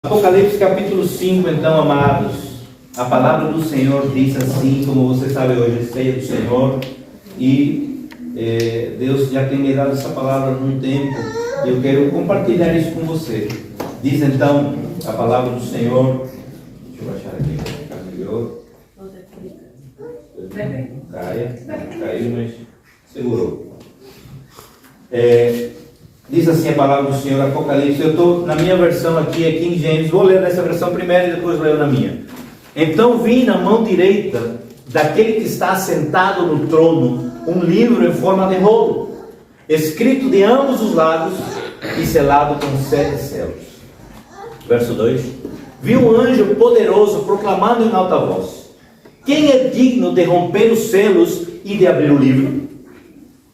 Apocalipse capítulo 5, então, amados, a palavra do Senhor diz assim, como você sabe, hoje é ceia do Senhor, e Deus já tem me dado essa palavra há um tempo, e eu quero compartilhar isso com você. Diz então a palavra do Senhor, deixa eu baixar aqui, para ficar melhor. Caiu, mas segurou. Diz assim a palavra do Senhor, Apocalipse. Eu estou na minha versão aqui, é King James. Vou ler nessa versão primeiro e depois leio na minha. Então vi na mão direita daquele que está sentado no trono um livro em forma de rolo, escrito de ambos os lados e selado com 7 selos. Verso 2. Vi um anjo poderoso proclamando em alta voz: quem é digno de romper os selos e de abrir o livro?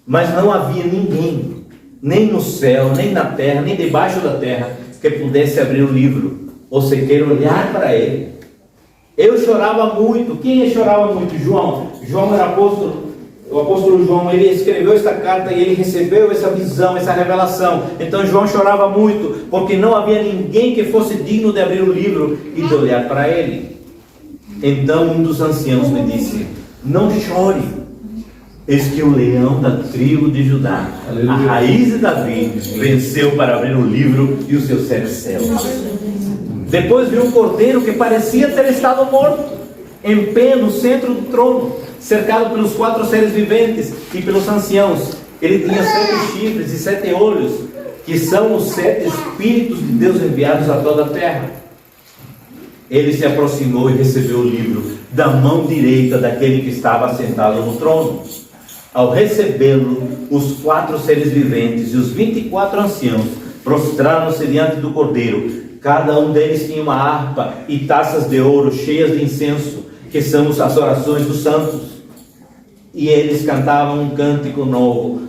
Mas não havia ninguém, nem no céu, nem na terra, nem debaixo da terra, que pudesse abrir o livro, ou sequer olhar para ele. Eu chorava muito. Quem chorava muito? João. João era apóstolo. O apóstolo João, ele escreveu esta carta e ele recebeu essa visão, essa revelação. Então João chorava muito, porque não havia ninguém que fosse digno de abrir o livro e de olhar para ele. Então um dos anciãos me disse: não chore, eis que o leão da tribo de Judá, a raiz de Davi, venceu para abrir o livro e os seus 7 selos. Depois vi um cordeiro que parecia ter estado morto, em pé no centro do trono, cercado pelos 4 seres viventes e pelos anciãos. Ele tinha 7 chifres e 7 olhos, que são os 7 Espíritos de Deus enviados a toda a terra. Ele se aproximou e recebeu o livro da mão direita daquele que estava sentado no trono. Ao recebê-lo, os 4 seres viventes e os 24 anciãos prostraram-se diante do cordeiro. Cada um deles tinha uma harpa e taças de ouro cheias de incenso, que são as orações dos santos. E eles cantavam um cântico novo: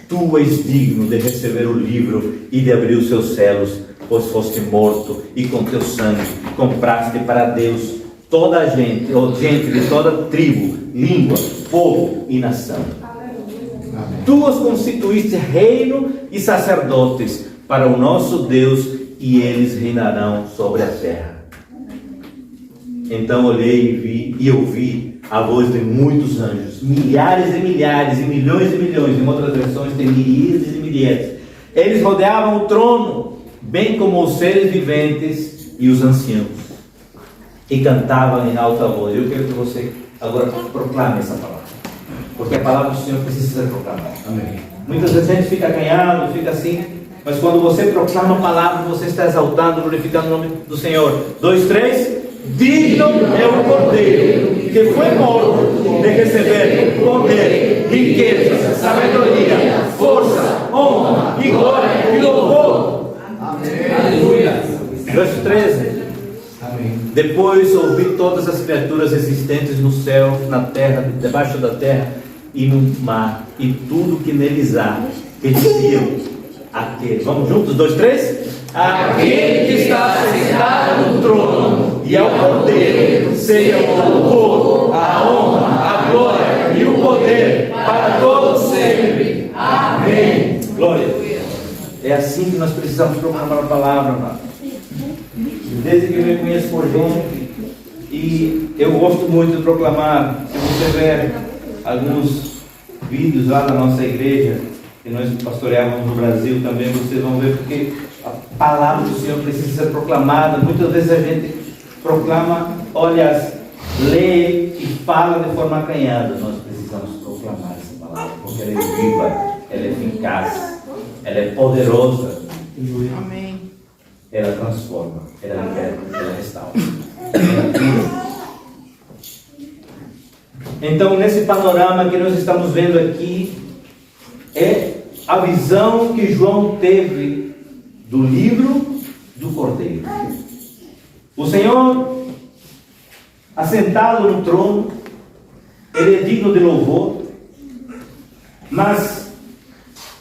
tu és digno de receber o livro e de abrir os seus selos, pois foste morto e com teu sangue compraste para Deus toda a gente, ou gente de toda tribo, língua, povo e nação. Tu os constituíste reino e sacerdotes para o nosso Deus, e eles reinarão sobre a terra. Então olhei e ouvi a voz de muitos anjos, milhares e milhares e milhões, em outras versões tem miríades e milhares. Eles rodeavam o trono, bem como os seres viventes e os anciãos, e cantavam em alta voz. Eu quero que você agora proclame essa palavra, porque a palavra do Senhor precisa ser proclamada. Amém. Muitas vezes a gente fica acanhado, fica assim, mas quando você proclama a palavra, você está exaltando, glorificando o nome do Senhor. 2, 3. Digno é o cordeiro que foi morto de receber poder, riqueza, sabedoria, força, honra e glória e louvor. Amém. Aleluia. Verso 13. Amém. Depois ouvi todas as criaturas existentes no céu, na terra, debaixo da terra e no mar, e tudo que neles há, que diziam: aquele, vamos juntos, 2, 3. Aquele que está sentado no trono e ao cordeiro seja o louvor, a honra, a glória e o poder para todos sempre. Amém. Glória. É assim que nós precisamos proclamar a palavra, amado. Desde que eu me conheço por gente, e eu gosto muito de proclamar. Se você ver alguns vídeos lá da nossa igreja, que nós pastoreávamos no Brasil também, vocês vão ver, porque a palavra do Senhor precisa ser proclamada. Muitas vezes a gente proclama, olha, lê e fala de forma acanhada. Nós precisamos proclamar essa palavra, porque ela é viva, ela é eficaz, ela é poderosa. Amém. Ela transforma, ela liberta, ela restaura, ela cura. Então, nesse panorama que nós estamos vendo aqui, é a visão que João teve do livro do Cordeiro. O Senhor, assentado no trono, Ele é digno de louvor, mas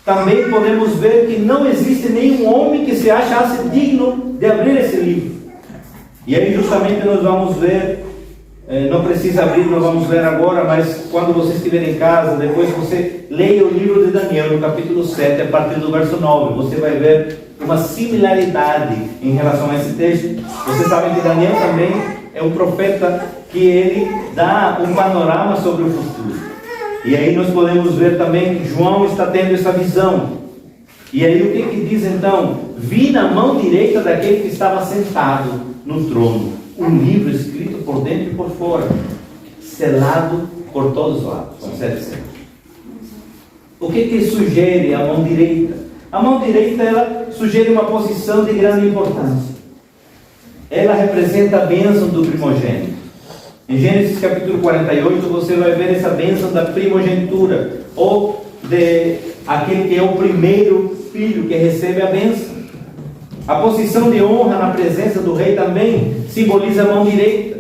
também podemos ver que não existe nenhum homem que se achasse digno de abrir esse livro. E aí justamente nós vamos ver, não precisa abrir, nós vamos ler agora, mas quando você estiver em casa, depois você leia o livro de Daniel, no capítulo 7, a partir do verso 9, você vai ver uma similaridade em relação a esse texto. Vocês sabem que Daniel também é um profeta que ele dá um panorama sobre o futuro. E aí nós podemos ver também que João está tendo essa visão. E aí o que diz então? Vi na mão direita daquele que estava sentado no trono um livro escrito por dentro e por fora, selado por todos os lados, com 7 selos. O que sugere a mão direita? A mão direita, ela sugere uma posição de grande importância. Ela representa a bênção do primogênito. Em Gênesis capítulo 48, você vai ver essa bênção da primogenitura, ou de aquele que é o primeiro filho que recebe a bênção. A posição de honra na presença do rei também simboliza a mão direita.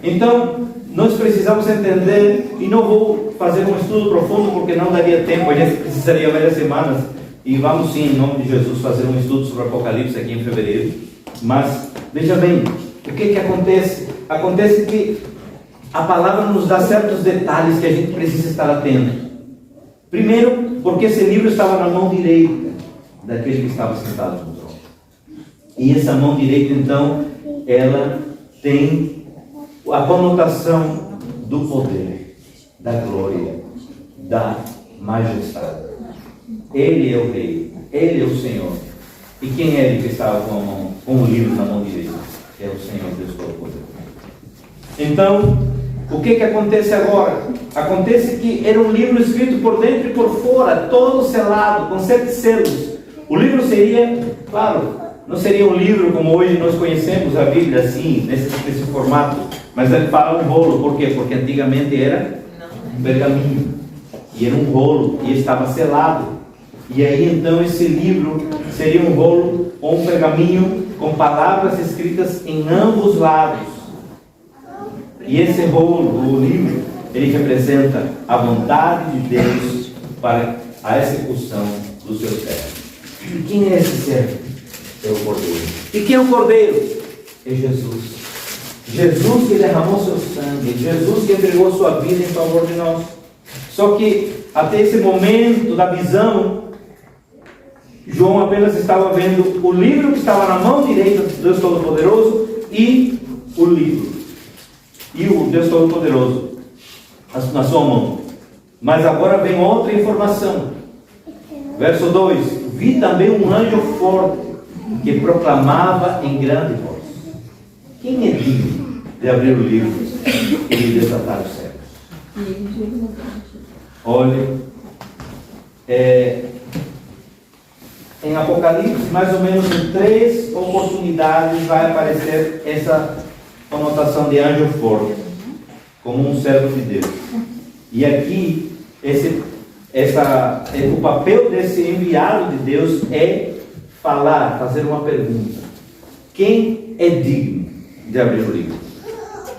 Então, nós precisamos entender, e não vou fazer um estudo profundo porque não daria tempo, a gente precisaria várias semanas, e vamos sim, em nome de Jesus, fazer um estudo sobre o Apocalipse aqui em fevereiro. Mas, veja bem, o que acontece? Acontece que a palavra nos dá certos detalhes que a gente precisa estar atento. Primeiro, porque esse livro estava na mão direita daquele que estava sentado no trono. E essa mão direita, então, ela tem a conotação do poder, da glória, da majestade. Ele é o rei, ele é o Senhor. E quem é ele que estava com o livro na mão direita? É o Senhor Deus Todo-Poderoso. Então, o que acontece agora? Acontece que era um livro escrito por dentro e por fora, todo selado, com 7 selos. O livro seria, claro, não seria um livro como hoje nós conhecemos a Bíblia, assim, nesse formato, mas ele fala um rolo. Por quê? Porque antigamente era um pergaminho, e era um rolo, e estava selado. E aí então esse livro seria um rolo ou um pergaminho com palavras escritas em ambos lados. E esse rolo, o livro, ele representa a vontade de Deus para a execução do seu servo. E quem é esse servo? É o Cordeiro. E quem é o Cordeiro? É Jesus. Jesus que derramou seu sangue, Jesus que entregou sua vida em favor de nós. Só que até esse momento da visão, João apenas estava vendo o livro que estava na mão direita do Deus Todo-Poderoso e o livro. E o Deus Todo-Poderoso na sua mão. Mas agora vem outra informação. Verso 2: vi também um anjo forte que proclamava em grande voz: quem é digno de abrir o livro e de desatar os céus? Olha, em Apocalipse, mais ou menos em 3 oportunidades vai aparecer essa conotação de anjo forte, como um servo de Deus. E aqui, o papel desse enviado de Deus é falar, fazer uma pergunta: quem é digno de abrir o livro?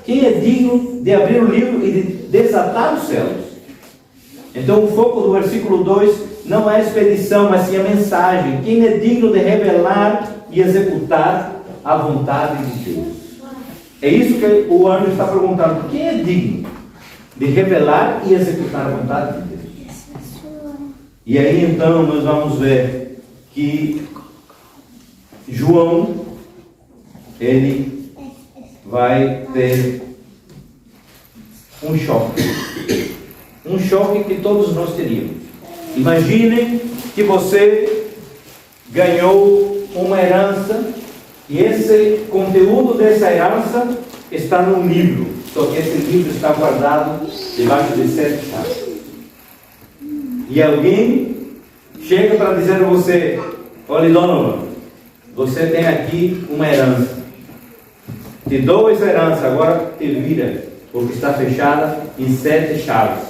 Quem é digno de abrir o livro e de desatar os céus? Então o foco do versículo 2 não é a expedição, mas sim a mensagem. Quem é digno de revelar e executar a vontade de Deus? É isso que o anjo está perguntando. Quem é digno de revelar e executar a vontade de Deus? E aí então nós vamos ver que João, ele vai ter um choque. Um choque que todos nós teríamos. Imaginem que você ganhou uma herança e esse conteúdo dessa herança está num livro, só que esse livro está guardado debaixo de 7 chaves. E alguém chega para dizer a você: olha, Donovan, você tem aqui uma herança, te dou essa herança, agora te vira, porque está fechada em 7 chaves.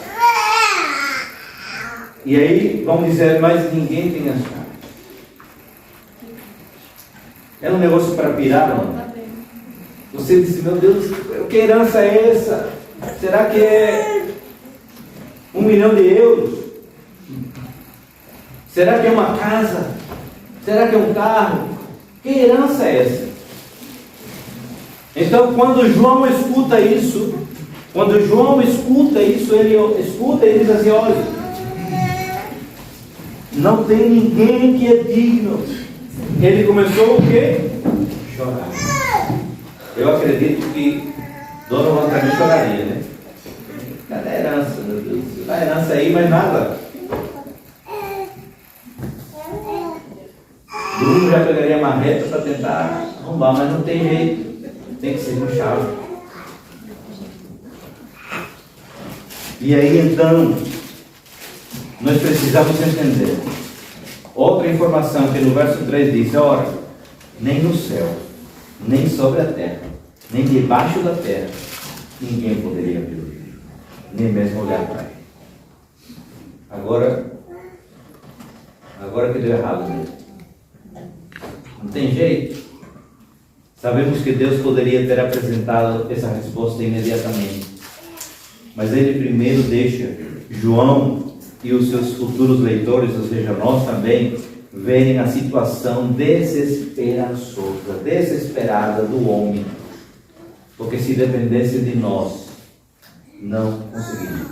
E aí vão dizer: mas ninguém tem as chaves. É um negócio para pirar, não? Você diz: meu Deus, que herança é essa? Será que é 1 milhão de euros? Será que é uma casa? Será que é um carro? Que herança é essa? Então quando João escuta isso, ele escuta e diz assim: olha, não tem ninguém que é digno ele começou o quê? Chorar. Eu acredito que Donovan também choraria, né? Cadê a herança, meu Deus? Dá a herança aí, mas nada. Bruno já pegaria a marreta para tentar arrumar, mas não tem jeito. Tem que ser no chave. E aí então, nós precisamos entender. Outra informação que no verso 3 diz: ora, nem no céu, nem sobre a terra, nem debaixo da terra, ninguém poderia abrir o livro, nem mesmo olhar para ele. Agora que deu errado mesmo. Não tem jeito. Sabemos que Deus poderia ter apresentado essa resposta imediatamente, mas Ele primeiro deixa João e os seus futuros leitores, ou seja, nós também, verem a situação desesperançosa, desesperada do homem, porque se dependesse de nós, não conseguiria.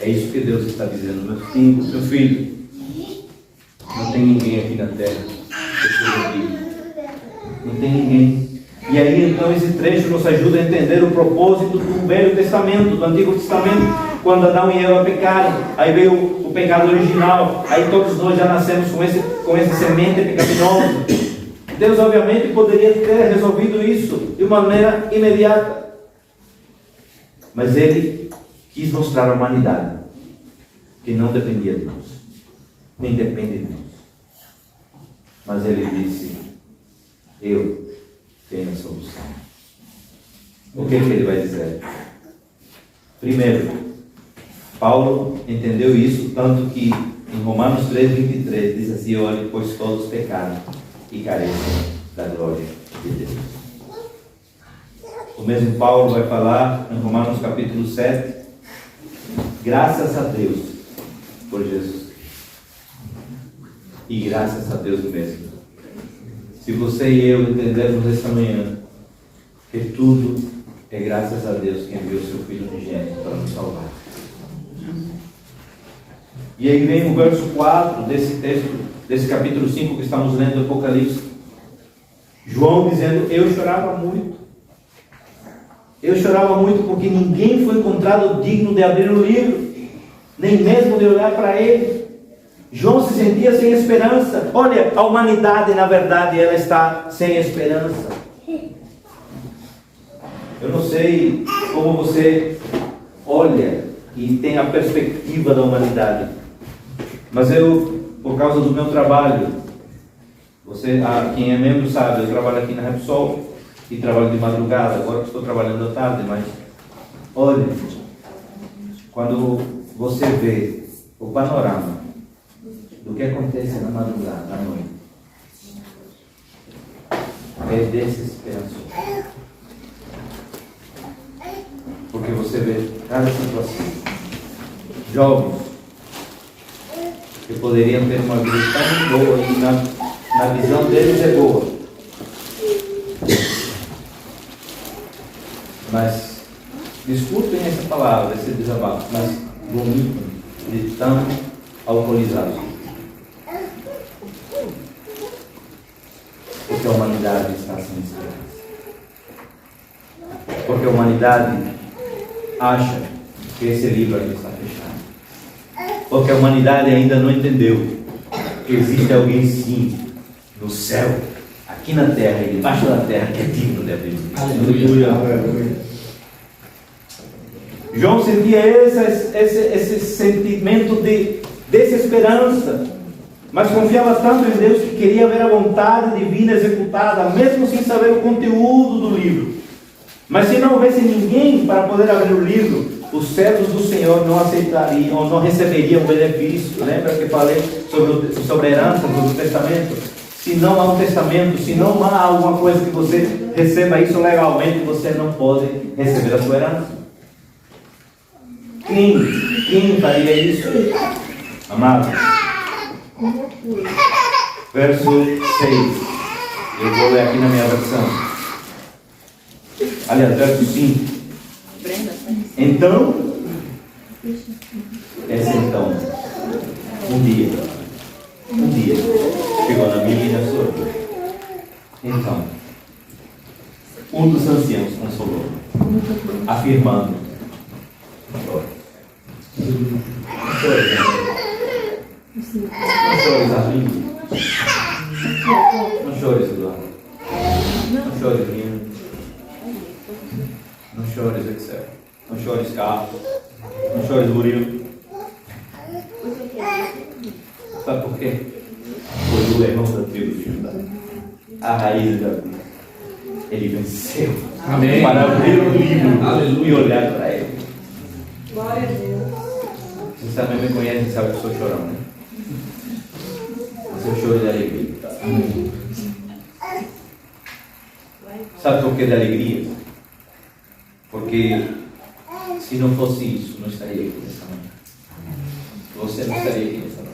É isso que Deus está dizendo, meu filho, não tem ninguém aqui na terra que seja aqui. Não tem ninguém. E aí então esse trecho nos ajuda a entender o propósito do Velho Testamento, do Antigo Testamento. Quando Adão e Eva pecaram, aí veio o pecado original, aí todos nós já nascemos com essa semente pecaminosa. Deus obviamente poderia ter resolvido isso de uma maneira imediata, mas Ele quis mostrar à humanidade que não dependia de nós, nem depende de nós. Mas Ele disse: eu tenho a solução. O que Ele vai dizer? Primeiro, Paulo entendeu isso, tanto que em Romanos 3:23 diz assim: olhe, pois todos pecaram e carecem da glória de Deus. O mesmo Paulo vai falar em Romanos capítulo 7, graças a Deus por Jesus. E graças a Deus mesmo. Se você e eu entendermos esta manhã que tudo é graças a Deus que enviou seu Filho unigênito para nos salvar. E aí vem o verso 4 desse texto, desse capítulo 5 que estamos lendo do Apocalipse. João dizendo: eu chorava muito. Eu chorava muito porque ninguém foi encontrado digno de abrir o livro, nem mesmo de olhar para ele. João se sentia sem esperança. Olha, a humanidade, na verdade, ela está sem esperança. Eu não sei como você olha e tem a perspectiva da humanidade, mas eu, por causa do meu trabalho, quem é membro sabe, eu trabalho aqui na Repsol e trabalho de madrugada. Agora que estou trabalhando à tarde, mas olha, quando você vê o panorama do que acontece na madrugada, à noite, é desesperançoso. Porque você vê cada situação. Jovens que poderiam ter uma vida tão boa e na visão deles é boa, mas desculpem essa palavra, esse desabafo, mas vomitam de tão alcoolizados. Porque a humanidade está sem esperança. Porque a humanidade acha que esse livro ainda está fechado. Porque a humanidade ainda não entendeu que existe alguém sim, no céu, aqui na terra e debaixo da terra, que é digno de abrir. Aleluia. João sentia esse sentimento de desesperança, mas confiava tanto em Deus que queria ver a vontade divina executada, mesmo sem saber o conteúdo do livro. Mas se não houvesse ninguém para poder abrir o livro, os servos do Senhor não aceitariam ou não receberiam o benefício. Lembra que falei sobre a herança, sobre o testamento? Se não há um testamento, se não há alguma coisa que você receba isso legalmente, você não pode receber a sua herança. Quem faria isso? Amado, verso 6. Eu vou ler aqui na minha versão. Aliás, verso 5. Então, um dia, Um dia chegou na minha e na sua vida. Então, um dos anciãos consolou, afirmando: não chore. Não chore, não chores, Arlindo. Não chores, Eduardo. Não chores, Lino. Não chores, Excel. Não chores, Carlos. Não chores, Murilo. Sabe por quê? Foi o leão da tribo de Judá, a raiz da vida. Ele venceu. Amém. Para abrir o livro, Aleluia, e olhar para ele. Glória a Deus. Vocês também me conhecem e sabem que eu sou chorão, né? Mas eu choro de alegria. Sabe por que de alegria? Porque se não fosse isso, não estaria aqui nessa manhã. Você não estaria aqui nessa manhã.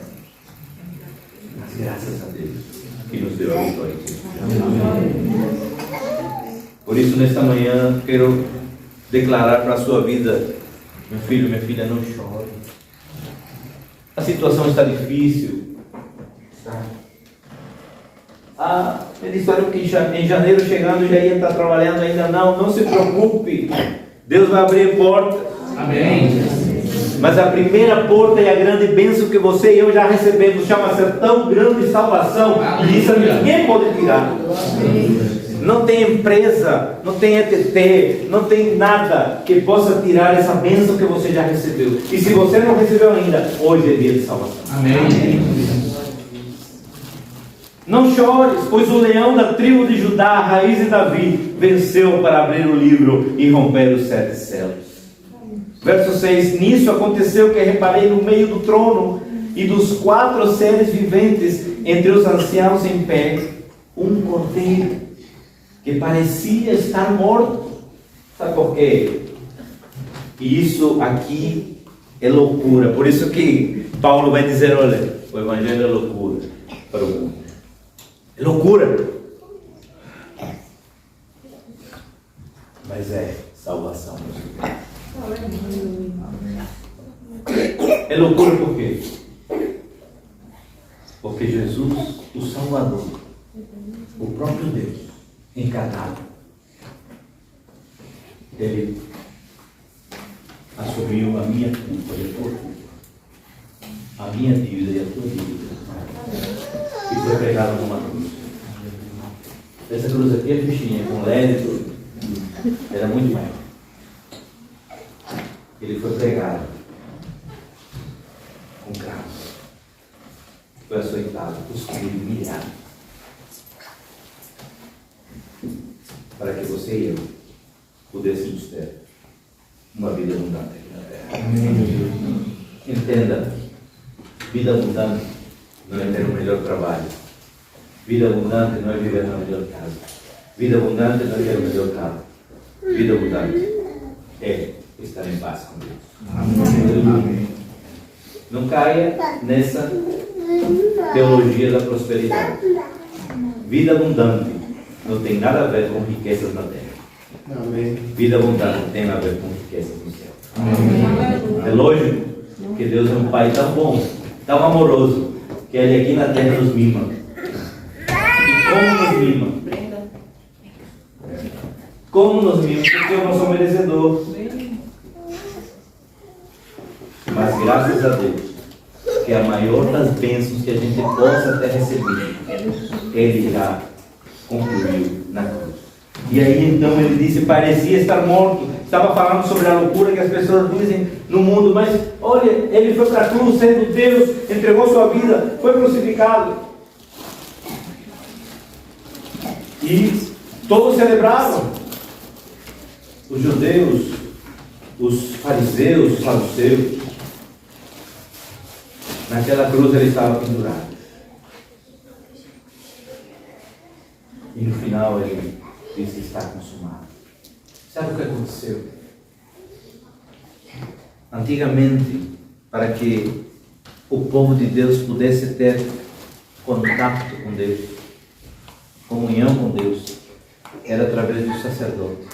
Mas graças a Deus que nos deu a vitória. Por isso, nesta manhã, quero declarar para a sua vida: meu filho, minha filha, não chore. A situação está difícil. Me disseram que em janeiro chegando já ia estar trabalhando, ainda não se preocupe. Deus vai abrir portas. Amém. Mas a primeira porta e a grande bênção que você e eu já recebemos chama-se tão grande salvação, e isso ninguém pode tirar. Não tem empresa, não tem ETT, não tem nada que possa tirar essa bênção que você já recebeu. E se você não recebeu ainda, hoje é dia de salvação. Amém. Não chores, pois o leão da tribo de Judá, a raiz de Davi, venceu para abrir o livro e romper os 7 selos. Verso 6: nisso aconteceu que reparei no meio do trono e dos 4 seres viventes, entre os anciãos em pé, um cordeiro que parecia estar morto. Sabe por quê? E isso aqui é loucura. Por isso que Paulo vai dizer: olha, o evangelho é loucura para o mundo. É loucura. Mas é salvação. É loucura por quê? Porque Jesus, o Salvador, o próprio Deus encarnado, ele assumiu a minha culpa e a tua culpa, a minha dívida e a tua dívida, e foi pregado numa cruz. Essa cruz aqui é fichinha, com LED e tudo. Era muito maior. Ele foi pregado com cravos, foi açoitado, cuspido, humilhado, para que você e eu pudéssemos ter uma vida abundante aqui na terra. Entenda, vida abundante não é ter o melhor trabalho, vida abundante não é viver na melhor casa, vida abundante não é ter o melhor carro, vida abundante é estar em paz com Deus. Amém. Não caia nessa teologia da prosperidade. Vida abundante não tem nada a ver com riquezas na terra. Amém. Vida abundante tem a ver com riquezas no céu. Amém. É lógico que Deus é um Pai tão bom, tão amoroso, que Ele aqui na terra nos mima. E como nos mima? Como nos mima? Porque eu não sou merecedor. Mas graças a Deus, que é a maior das bênçãos que a gente possa ter recebido, Ele já concluiu na cruz. E aí então ele disse: parecia estar morto. Estava falando sobre a loucura que as pessoas dizem no mundo, mas olha, ele foi para a cruz sendo Deus, entregou sua vida, foi crucificado. E todos celebravam. Os judeus, os fariseus, os saduceus. Naquela cruz ele estava pendurado. E no final ele disse: está consumado. Sabe o que aconteceu? Antigamente, para que o povo de Deus pudesse ter contato com Deus, comunhão com Deus, era através do sacerdote.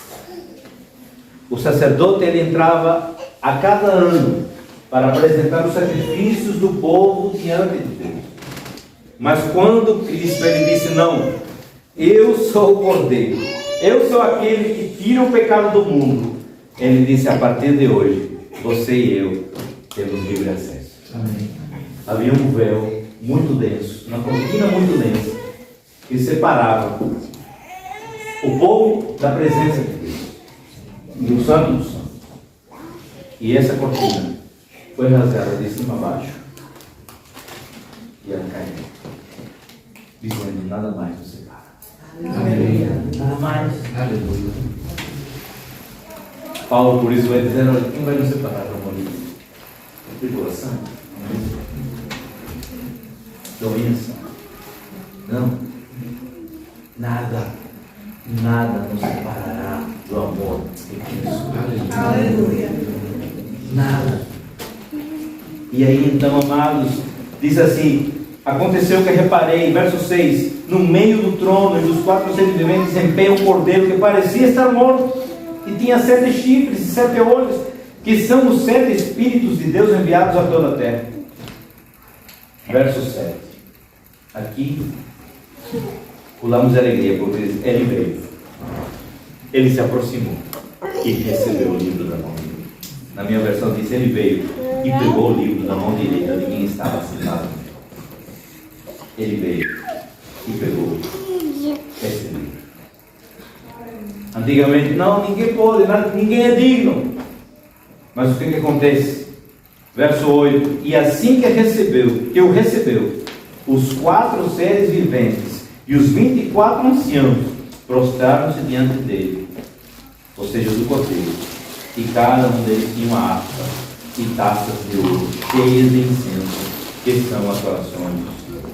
O sacerdote ele entrava a cada ano para apresentar os sacrifícios do povo diante de Deus. Mas quando Cristo ele disse: não, eu sou o Cordeiro, eu sou aquele que tira o pecado do mundo, ele disse: a partir de hoje, você e eu temos livre acesso. Amém. Havia um véu muito denso, uma cortina muito densa, que separava o povo da presença de Deus, do Santo do Santo. E essa cortina foi rasgada de cima a baixo, e ela caiu, dizendo: nada mais nos separa. Aleluia. Nada mais. Aleluia. Paulo, por isso, vai dizer: olha, quem vai nos separar do amor de Deus? Tribulação? Doença? Não. Nada nos separará do amor de Cristo. Aleluia. Nada. E aí então, amados, diz assim: aconteceu que reparei, verso 6, no meio do trono e dos 4 seres viventes em pé um cordeiro que parecia estar morto, e tinha 7 chifres e 7 olhos, que são os 7 Espíritos de Deus enviados a toda a terra. Verso 7. Aqui pulamos de alegria, porque ele veio, ele se aproximou e recebeu o livro da mão direita. Na minha versão diz: ele veio e pegou o livro da mão direita de quem estava assinado. Ele veio e pegou esse livro. Antigamente, não, ninguém pode, ninguém é digno. Mas o que acontece? Verso 8: e assim que o recebeu, os 4 seres viventes e os 24 anciãos prostraram-se diante dele, ou seja, do cordeiro, e cada um deles tinha uma harpa e taças de ouro cheias de incenso, que são as orações dos fiéis.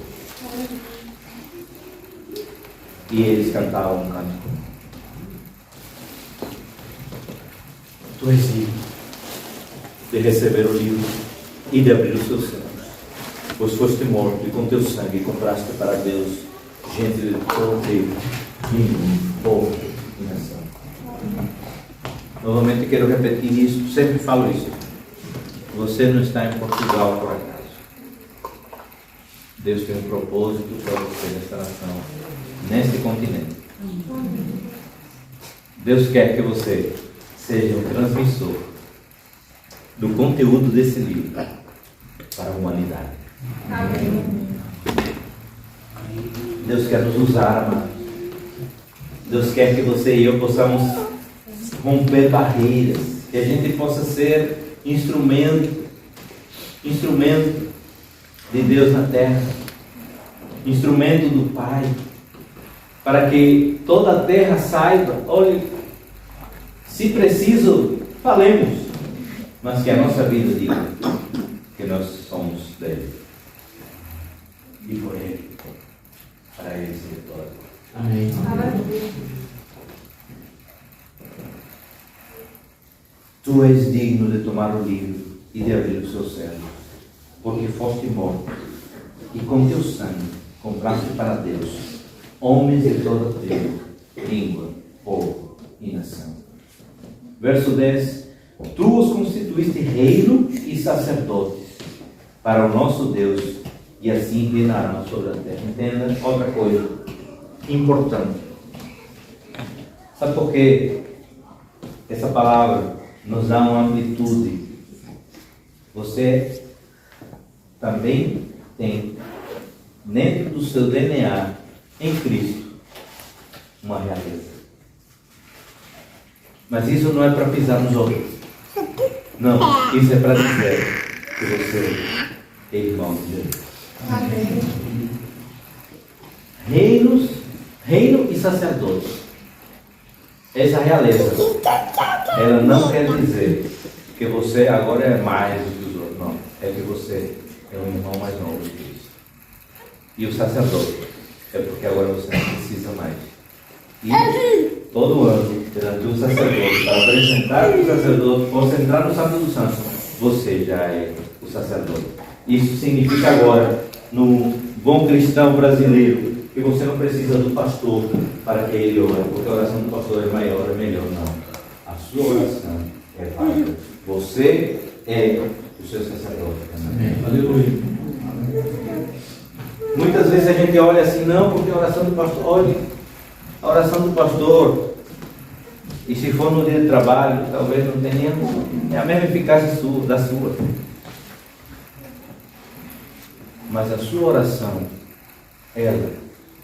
E eles cantavam um cântico: tu és digno de receber o livro e de abrir os seus céus, pois foste morto e com teu sangue compraste para Deus gente de todo tempo, língua, povo e nação. Novamente quero repetir isso, sempre falo isso: você não está em Portugal por acaso. Deus tem um propósito para você nesta nação, neste continente. Deus quer que você seja um transmissor do conteúdo desse livro para a humanidade. Amém. Deus quer nos usar, amados. Deus quer que você e eu possamos romper barreiras, que a gente possa ser instrumento de Deus na terra, instrumento do Pai, para que toda a terra saiba: olha, se preciso, falemos, mas que a nossa vida diga que nós somos dele e por ele, para ele ser todo. Amém. Tu és digno de tomar o livro e de abrir os seus céus, porque foste morto e com teu sangue compraste para Deus homens de toda tribo, língua, povo e nação. Verso 10: tu os constituíste reino e sacerdotes para o nosso Deus, e assim reinarão sobre a terra. Entenda outra coisa importante. Sabe por que essa palavra nos dá uma amplitude? Você também tem dentro do seu DNA em Cristo uma realeza. Mas isso não é para pisar nos outros. Não, isso é para dizer que você é irmão de Deus. Amém. Reino e sacerdote. Essa realeza, ela não quer dizer que você agora é mais do que os outros. Não, é que você é um irmão mais novo de Cristo. E o sacerdote é porque agora você não precisa mais. E todo ano, perante o sacerdote, para apresentar que o sacerdote possa entrar no Santo dos Santos, você já é o sacerdote. Isso significa agora, no bom cristão brasileiro, que você não precisa do pastor para que ele ore, porque a oração do pastor é maior, é melhor. Não. A sua oração é válida. Você é o seu sacerdote. Amém. Aleluia. Muitas vezes a gente olha assim, não, porque a oração do pastor, olhe, a oração do pastor, e se for no dia de trabalho, talvez não tenha nem a mesma eficácia da sua. Mas a sua oração, ela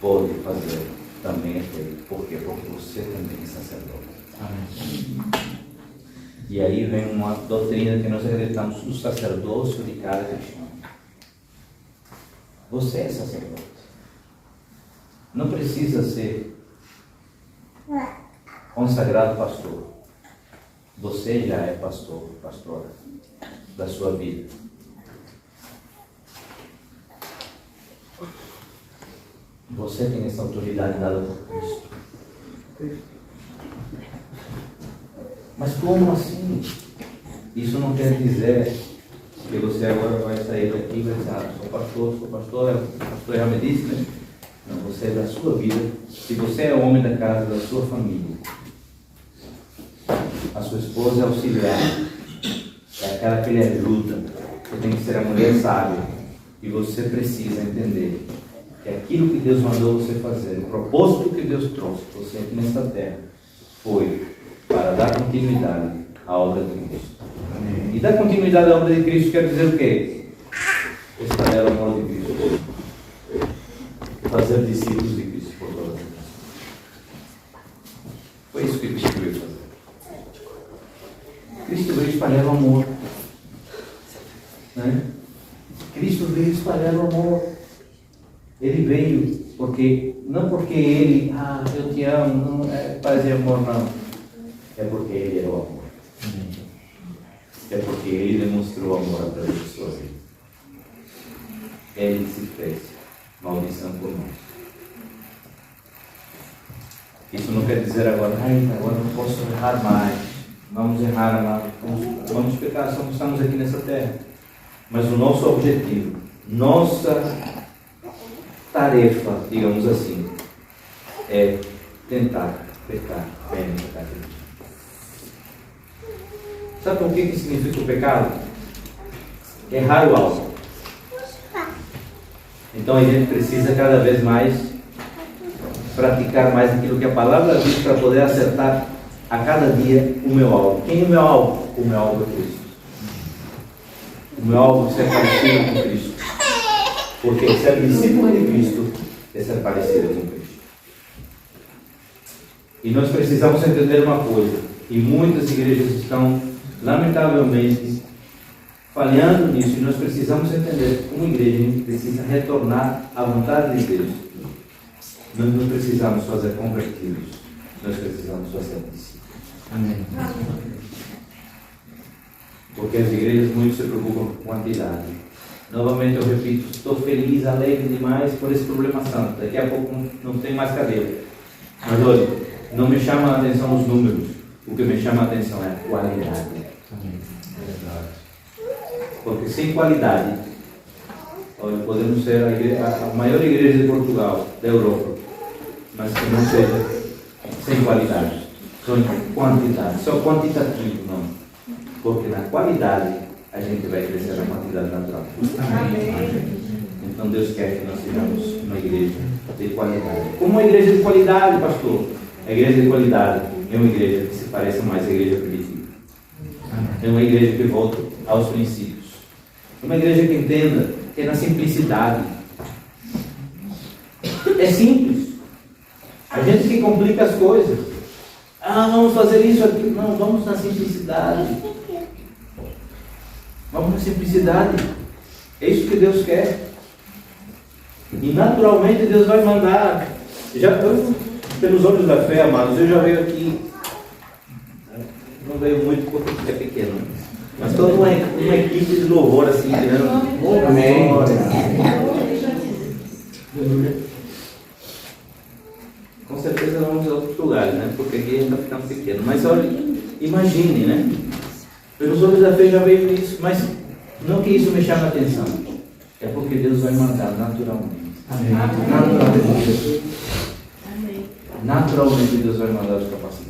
pode fazer também efeito. Por quê? Porque você também é sacerdote. Amém. E aí vem uma doutrina que nós acreditamos no sacerdócio de cada cristão. Você é sacerdote. Não precisa ser consagrado pastor. Você já é pastor, pastora da sua vida. Você tem essa autoridade dada por Cristo. Mas como assim? Isso não quer dizer que você agora vai sair daqui e vai dizer, sou pastor, o pastor já me disse, né? Não, você é da sua vida. Se você é homem da casa, da sua família, a sua esposa é auxiliar, é aquela que lhe ajuda. Você tem que ser a mulher sábia. E você precisa entender que aquilo que Deus mandou você fazer, o propósito que Deus trouxe você aqui nesta terra, foi para dar continuidade à obra de Cristo. Amém. E dar continuidade à obra de Cristo quer dizer o quê? Espalhar o amor de Cristo. Fazer discípulos de Cristo por todas as nações. Foi isso que Cristo veio fazer. Cristo veio espalhar o amor. Né? Cristo veio espalhar o amor. Ele veio não porque ele, eu te amo, não é paz e amor, não. É porque ele é o amor. É porque ele demonstrou amor através de sua vida. Ele se fez maldição por nós. Isso não quer dizer agora não posso errar mais. Vamos errar mais. Vamos pecar, estamos aqui nessa terra. Mas o nosso objetivo, nossa tarefa, digamos assim, é tentar pecar menos a cada dia. Sabe o que significa o pecado? Errar o alvo. Então a gente precisa cada vez mais praticar mais aquilo que a palavra diz para poder acertar a cada dia o meu alvo. Quem é o meu alvo? O meu alvo é Cristo. O meu alvo é ser parecido com Cristo. Porque ser discípulo de Cristo é ser parecido com Cristo. E nós precisamos entender uma coisa, e muitas igrejas estão, lamentavelmente, falhando nisso, e nós precisamos entender que uma igreja precisa retornar à vontade de Deus. Nós não precisamos fazer convertidos, nós precisamos fazer discípulos. Amém. Porque as igrejas muito se preocupam com quantidade. Novamente eu repito, estou feliz, alegre demais por esse problema santo. Daqui a pouco não tem mais cadeira. Mas olha, não me chama a atenção os números. O que me chama a atenção é a qualidade. Porque sem qualidade, olha, podemos ser a maior igreja de Portugal, da Europa, mas que não seja sem qualidade, só em quantidade, só quantitativo, não. Porque na qualidade a gente vai crescer na quantidade natural. Amém. Então Deus quer que nós sejamos uma igreja de qualidade. Como uma igreja de qualidade, pastor? A igreja de qualidade é uma igreja que se parece mais à igreja primitiva. É uma igreja que volta aos princípios. É uma igreja que entenda que é na simplicidade. É simples. A gente que complica as coisas. Vamos fazer isso aqui. Não, vamos na simplicidade. Vamos na simplicidade. É isso que Deus quer. E naturalmente Deus vai mandar. Pelos olhos da fé, amados, eu já veio aqui. Não veio muito porque é pequeno. Mas toda uma equipe de louvor assim, tirando. Amém. Com certeza vamos a outros lugares, né? Porque aqui ainda está ficando pequeno. Mas olha, imagine, né? Pelos olhos da fé já veio isso, mas não que isso me chame a atenção. É porque Deus vai mandar naturalmente. Amém. Naturalmente. Amém. Naturalmente Deus vai mandar os capacitados.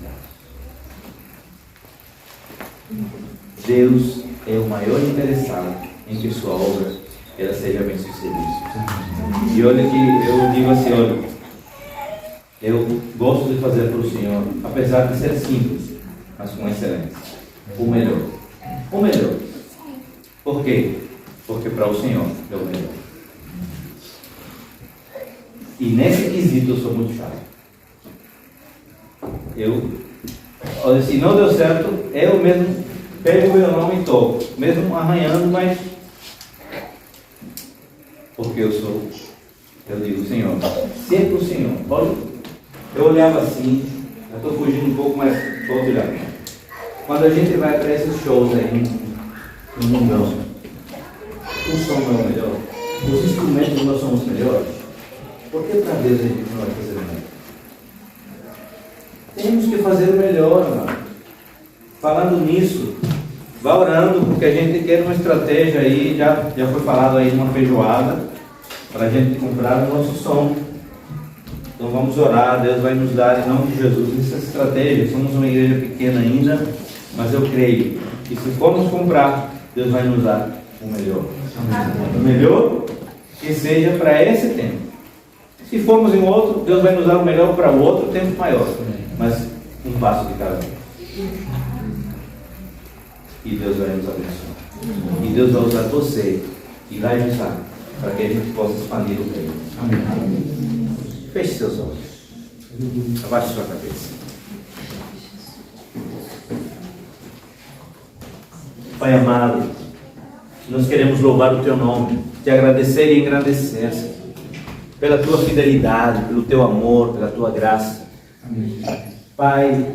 Deus é o maior interessado em que sua obra ela seja bem sucedida. E olha que eu digo assim, olha, eu gosto de fazer para o Senhor, apesar de ser simples, mas com excelência. O melhor. O melhor. Por quê? Porque para o Senhor é o melhor. E nesse quesito eu sou muito chato. Olha, se não deu certo, eu mesmo pego o violão e toco, mesmo arranhando, mas porque eu digo, Senhor, se é para o Senhor. Olha, eu olhava assim, eu estou fugindo um pouco, mas vou olhar. Quando a gente vai para esses shows aí no mundão, o som não é o melhor, os instrumentos não são os melhores, por que para Deus a gente não vai fazer o melhor? Temos que fazer o melhor, amado. Falando nisso, vá orando, porque a gente quer uma estratégia aí, já foi falado aí de uma feijoada, para a gente comprar o nosso som. Então vamos orar, Deus vai nos dar, em nome de Jesus, essa estratégia. Somos uma igreja pequena ainda, mas eu creio que se formos comprar, Deus vai nos dar o melhor. O melhor que seja para esse tempo. Se formos em outro, Deus vai nos dar o melhor para o outro tempo maior. Mas um passo de cada vez. E Deus vai nos abençoar. E Deus vai usar você e vai usar para que a gente possa expandir o reino. Amém. Feche seus olhos. Abaixe sua cabeça. Pai amado, nós queremos louvar o Teu nome, te agradecer e engrandecer, Senhor, pela Tua fidelidade, pelo Teu amor, pela Tua graça. Amém. Pai,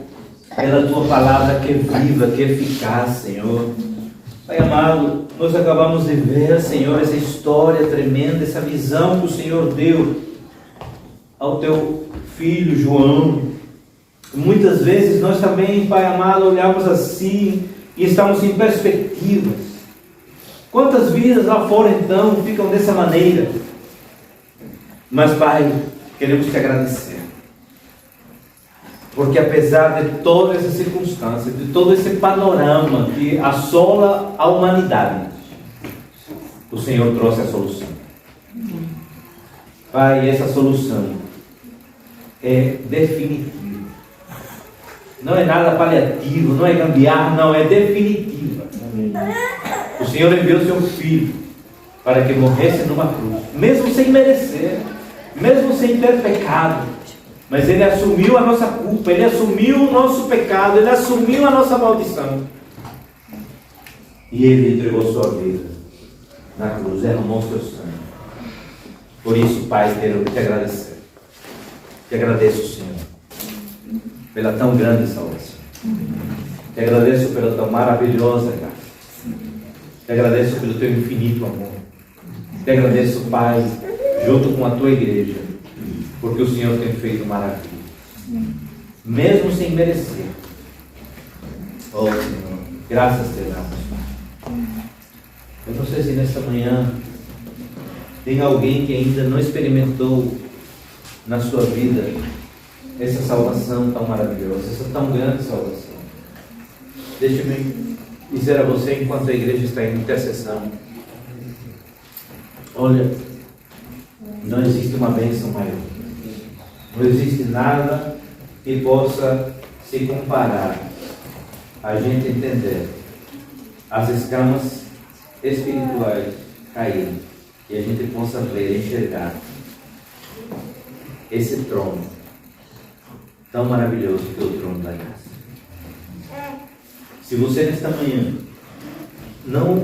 pela Tua palavra que é viva, que é eficaz, Senhor. Pai amado, nós acabamos de ver, Senhor, essa história tremenda, essa visão que o Senhor deu ao Teu filho João. Muitas vezes nós também, Pai amado, olhamos assim e estamos em perspectivas. Quantas vidas lá fora então ficam dessa maneira? Mas, Pai, queremos te agradecer. Porque apesar de todas essas circunstâncias, de todo esse panorama que assola a humanidade, o Senhor trouxe a solução. Pai, essa solução é definitiva. Não é nada paliativo, não é gambiarra, não, é definitiva. O Senhor enviou o seu Filho para que morresse numa cruz, mesmo sem merecer, mesmo sem ter pecado. Mas Ele assumiu a nossa culpa, Ele assumiu o nosso pecado, Ele assumiu a nossa maldição. E Ele entregou sua vida na cruz, derramou seu sangue. Por isso, Pai, quero te agradecer. Te agradeço, Senhor, pela tão grande salvação. Te agradeço pela tão maravilhosa graça. Te agradeço pelo teu infinito amor. Te agradeço, Pai, junto com a tua igreja, porque o Senhor tem feito maravilha, mesmo sem merecer. Oh, Senhor, graças te damos, Pai. Eu não sei se nesta manhã tem alguém que ainda não experimentou na sua vida essa salvação tão maravilhosa, essa tão grande salvação. Deixe-me dizer a você, enquanto a igreja está em intercessão, olha, não existe uma bênção maior. Não existe nada que possa se comparar a gente entender as escamas espirituais caírem e a gente possa ver, enxergar esse trono tão maravilhoso que é o trono da graça. Se você nesta manhã não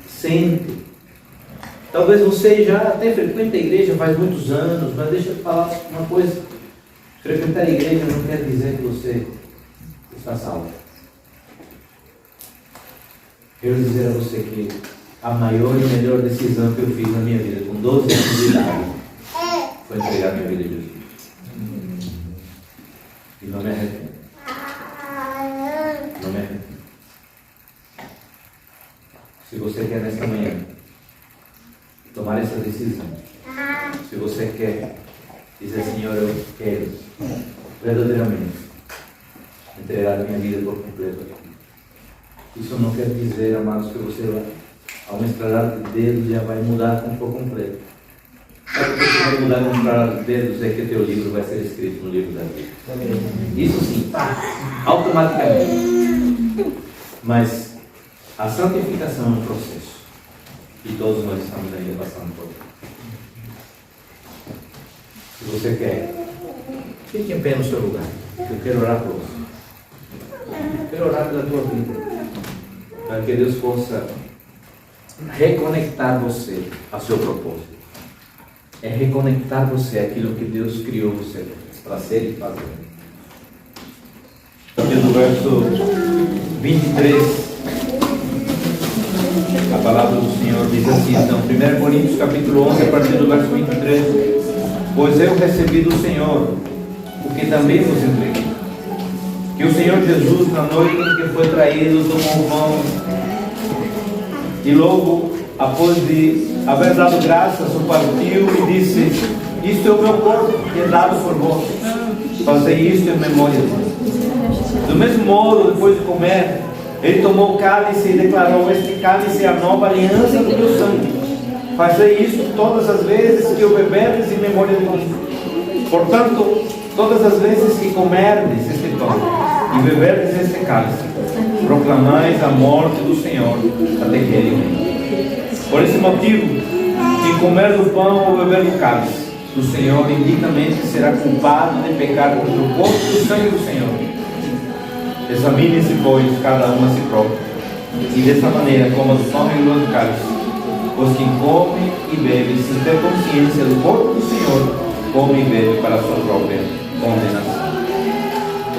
sente, talvez você já até frequenta a igreja faz muitos anos, mas deixa eu falar uma coisa: frequentar a igreja não quer dizer que você está salvo. Quero dizer a você que a maior e melhor decisão que eu fiz na minha vida, com 12 anos de idade, foi entregar minha vida a Jesus. E não me arrependo. Não me arrependo. Se você quer nesta manhã tomar essa decisão, se você quer dizer, Senhor, eu quero verdadeiramente entregar minha vida por completo aqui. Isso não quer dizer, amados, que você a um estralar de dedos já vai mudar por completo. Sabe o que vai mudar com um estralar de dedos? É que teu livro vai ser escrito no livro da vida. Isso sim, automaticamente. Mas a santificação é um processo. E todos nós estamos ainda passando por isso. Se você quer, fique em pé no seu lugar. Eu quero orar por você. Eu quero orar pela tua vida. Para que Deus possa reconectar você ao seu propósito. É reconectar você àquilo que Deus criou você para ser e fazer. A partir do verso 23, a palavra do Senhor diz assim, então, 1 Coríntios capítulo 11, a partir do verso 23. Pois eu recebi do Senhor o que também vos entreguei. Que o Senhor Jesus, na noite em que foi traído, tomou o pão e logo, após de haver dado graças, o partiu e disse: isto é o meu corpo que é dado por vós. Fazei isto em memória de mim. Do mesmo modo, depois de comer, ele tomou o cálice e declarou: este cálice é a nova aliança do meu sangue. Fazei isto todas as vezes que o beberdes em memória de mim. Portanto, todas as vezes que comerdes este pão e beberdes este cálice, proclamais a morte do Senhor até que Ele venha. Por esse motivo, quem comer do pão ou beber do cálice do Senhor, indicamente será culpado de pecar contra o corpo e o sangue do Senhor. Examine-se, pois, cada um a si próprio, e dessa maneira coma do pão e do cálice. Pois quem come e bebe sem ter consciência do corpo do Senhor, come e bebe para a sua própria condenação.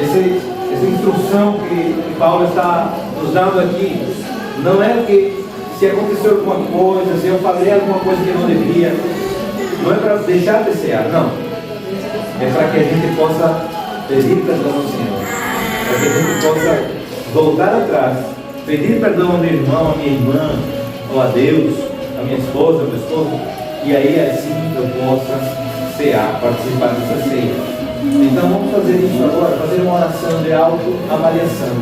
Essa instrução que Paulo está nos dando aqui, não é que se aconteceu alguma coisa, se eu falei alguma coisa que não devia, não é para deixar de cear, não. É para que a gente possa pedir perdão ao Senhor, para que a gente possa voltar atrás, pedir perdão ao meu irmão, à minha irmã, ou a Deus, a minha esposa, ao meu esposo, e aí assim eu possa cear, participar dessa ceia. Então vamos fazer isso agora, fazer uma oração de autoavaliação.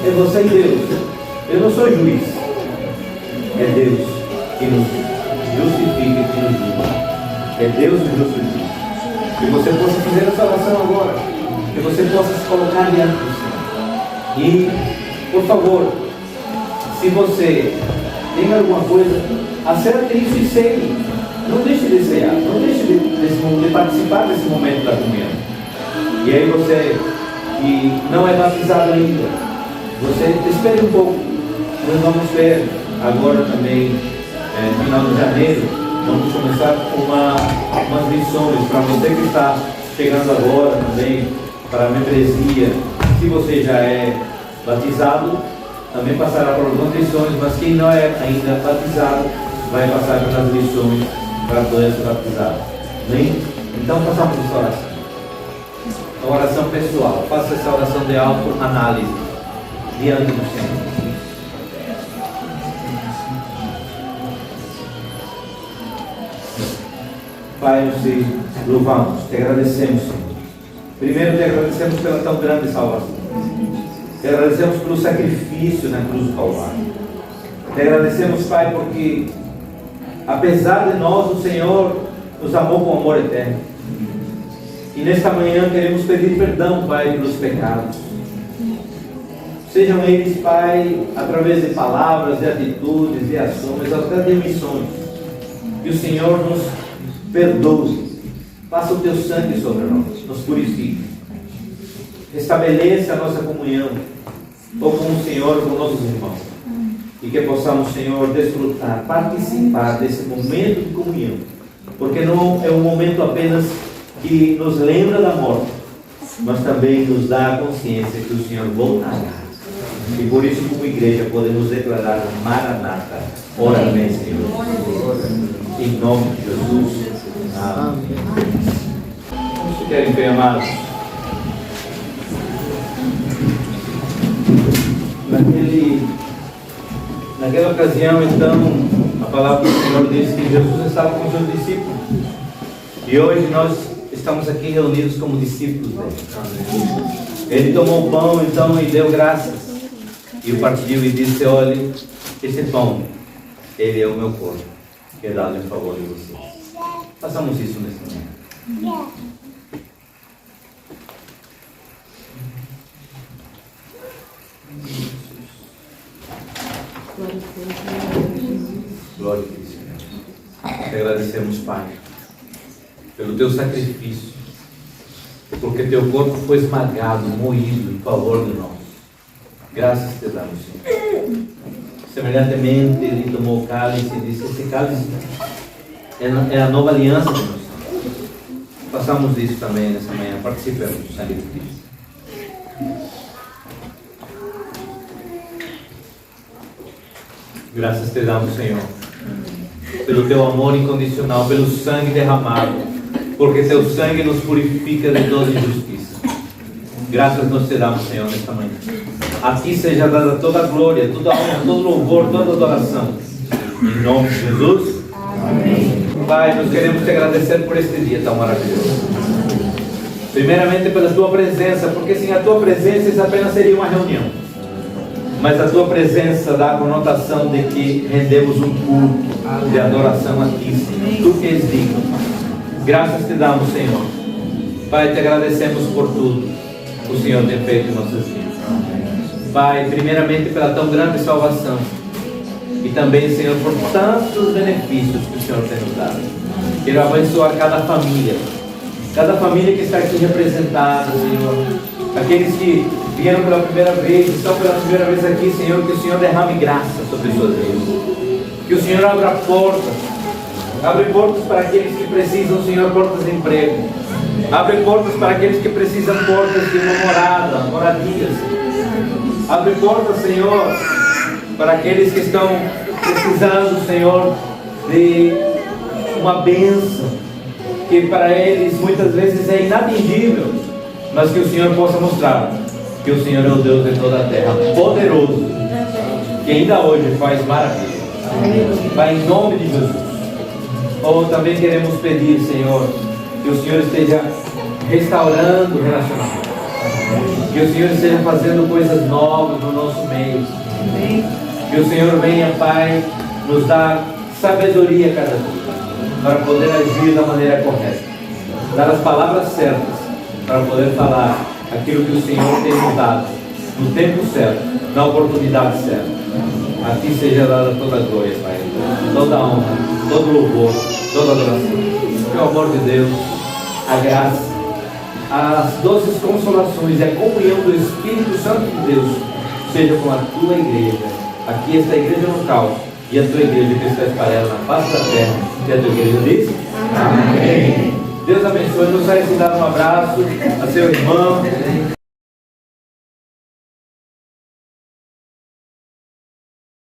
É você e Deus. Eu não sou juiz. É Deus que nos justifica e que nos julga. É Deus que nos justifica. Que você possa fazer essa oração agora. Que você possa se colocar diante do Senhor. E, por favor, se você tem alguma coisa, acerte isso e ceie. Não deixe de cear, não deixe de participar desse momento da comunhão. E aí você que não é batizado ainda, você espere um pouco. Nós vamos ver agora também, no final de janeiro, vamos começar com umas lições para você que está chegando agora também, para a membresia. Se você já é batizado, também passará por algumas lições, mas quem não é ainda batizado, vai passar pelas lições para poder ser batizado. Bem? Então façamos essa oração. Uma oração pessoal. Faça essa oração de autoanálise diante do Senhor. Pai, nós te louvamos, te agradecemos, Senhor. Primeiro te agradecemos pela tão grande salvação. Te agradecemos pelo sacrifício na cruz do Calvário. Te agradecemos, Pai, porque apesar de nós, o Senhor nos amou com amor eterno. E nesta manhã queremos pedir perdão, Pai, pelos pecados. Sejam eles, Pai, através de palavras, de atitudes, de ações, até de missões. Que o Senhor nos perdoe. Faça o teu sangue sobre nós, nos purifique. Estabeleça a nossa comunhão, ou com o Senhor, ou com nossos irmãos. E que possamos, Senhor, desfrutar, participar desse momento de comunhão. Porque não é um momento apenas que nos lembra da morte, mas também nos dá a consciência que o Senhor voltará. E por isso, como igreja, podemos declarar Maranata. Ora bem, Senhor. Em nome de Jesus. Amém. Vamos ficar em pé, amados. Naquela ocasião, então, a palavra do Senhor diz que Jesus estava com os seus discípulos. E hoje nós estamos aqui reunidos como discípulos dele. Ele tomou o pão, então, e deu graças. E o partiu e disse: olhe, esse pão Ele é o meu corpo, que é dado em favor de vocês. Façamos isso nesse momento. Glória a Deus, Senhor. Te agradecemos, Pai, pelo teu sacrifício, porque teu corpo foi esmagado, moído em favor de nós. Graças te damos, Senhor. Semelhantemente, ele tomou o cálice e disse: esse cálice é a nova aliança de nós. Façamos isso também nessa manhã. Participemos do sangue de Cristo. Graças te damos, Senhor, pelo teu amor incondicional, pelo sangue derramado, porque teu sangue nos purifica de toda injustiça. Graças nós te damos, Senhor, nesta manhã. A ti seja dada toda a glória, toda a honra, todo louvor, toda a adoração. Em nome de Jesus. Amém. Pai, nós queremos te agradecer por este dia tão maravilhoso. Primeiramente pela tua presença, porque sem a tua presença isso apenas seria uma reunião. Mas a tua presença dá a conotação de que rendemos um culto de adoração a ti, Senhor. Tu que és digno. Graças te damos, Senhor. Pai, te agradecemos por tudo que o Senhor tem feito em nossas vidas. Pai, primeiramente pela tão grande salvação. E também, Senhor, por tantos benefícios que o Senhor tem nos dado. Quero abençoar cada família que está aqui representada, Senhor. Aqueles que vieram pela primeira vez, estão pela primeira vez aqui, Senhor, que o Senhor derrame graça sobre suas vidas. Que o Senhor abra portas. Abre portas para aqueles que precisam, Senhor, portas de emprego. Abre portas para aqueles que precisam portas de uma morada, moradias. Abre portas, Senhor, para aqueles que estão precisando, Senhor, de uma bênção, que para eles muitas vezes é inatingível, mas que o Senhor possa mostrar que o Senhor é o Deus de toda a terra, poderoso, que ainda hoje faz maravilha. Pai, em nome de Jesus. Ou também queremos pedir, Senhor, que o Senhor esteja restaurando o relacionamento, que o Senhor esteja fazendo coisas novas no nosso meio. Que o Senhor venha, Pai, nos dar sabedoria cada dia, para poder agir da maneira correta, dar as palavras certas, para poder falar aquilo que o Senhor tem nos dado, no tempo certo, na oportunidade certa. A ti seja dada toda a glória, Pai, toda a honra, todo louvor, toda a adoração. Que o amor de Deus, a graça, as doces consolações e a comunhão do Espírito Santo de Deus seja com a tua igreja. Aqui está a igreja local e a tua igreja que está espalhada na face da terra. E a tua igreja diz: amém. Deus abençoe. Nos vai dar um abraço a seu irmão.